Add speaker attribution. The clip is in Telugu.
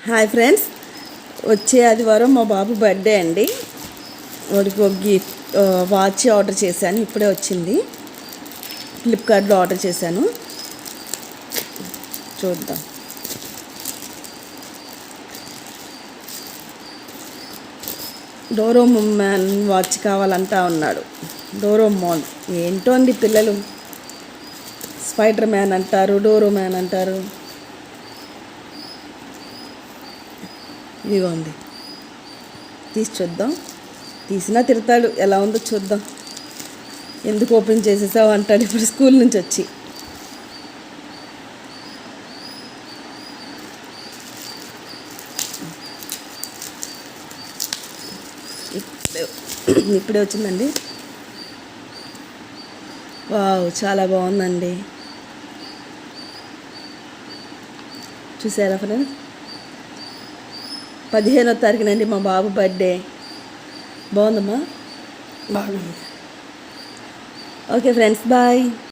Speaker 1: హాయ్ ఫ్రెండ్స్, వచ్చే ఆదివారం మా బాబు బర్త్డే అండి. వాడికి ఒక గిఫ్ట్ వాచ్ ఆర్డర్ చేశాను, ఇప్పుడే వచ్చింది. ఫ్లిప్కార్ట్లో ఆర్డర్ చేశాను. చూద్దాం. డోరోమాన్ వాచ్ కావాలంటా ఉన్నాడు. డోరోమాన్ ఏంటో అండి, పిల్లలు స్పైడర్ మ్యాన్ అంటారు, డోరోమాన్ అంటారు. ఇదిగోండి, తీసి చూద్దాం. తీసినా తిడతాడు, ఎలా ఉందో చూద్దాం. ఎందుకు ఓపెన్ చేసేసావు అంటాడు ఇప్పుడు స్కూల్ నుంచి వచ్చి. ఇప్పుడే వచ్చిందండి. వావ్, చాలా బాగుందండి. చూసారా ఫ్రెండ్స్, 15వ తారీఖునండి మా బాబు బర్త్డే. బాగుందమ్మా?
Speaker 2: బాగుంది.
Speaker 1: Okay friends, bye.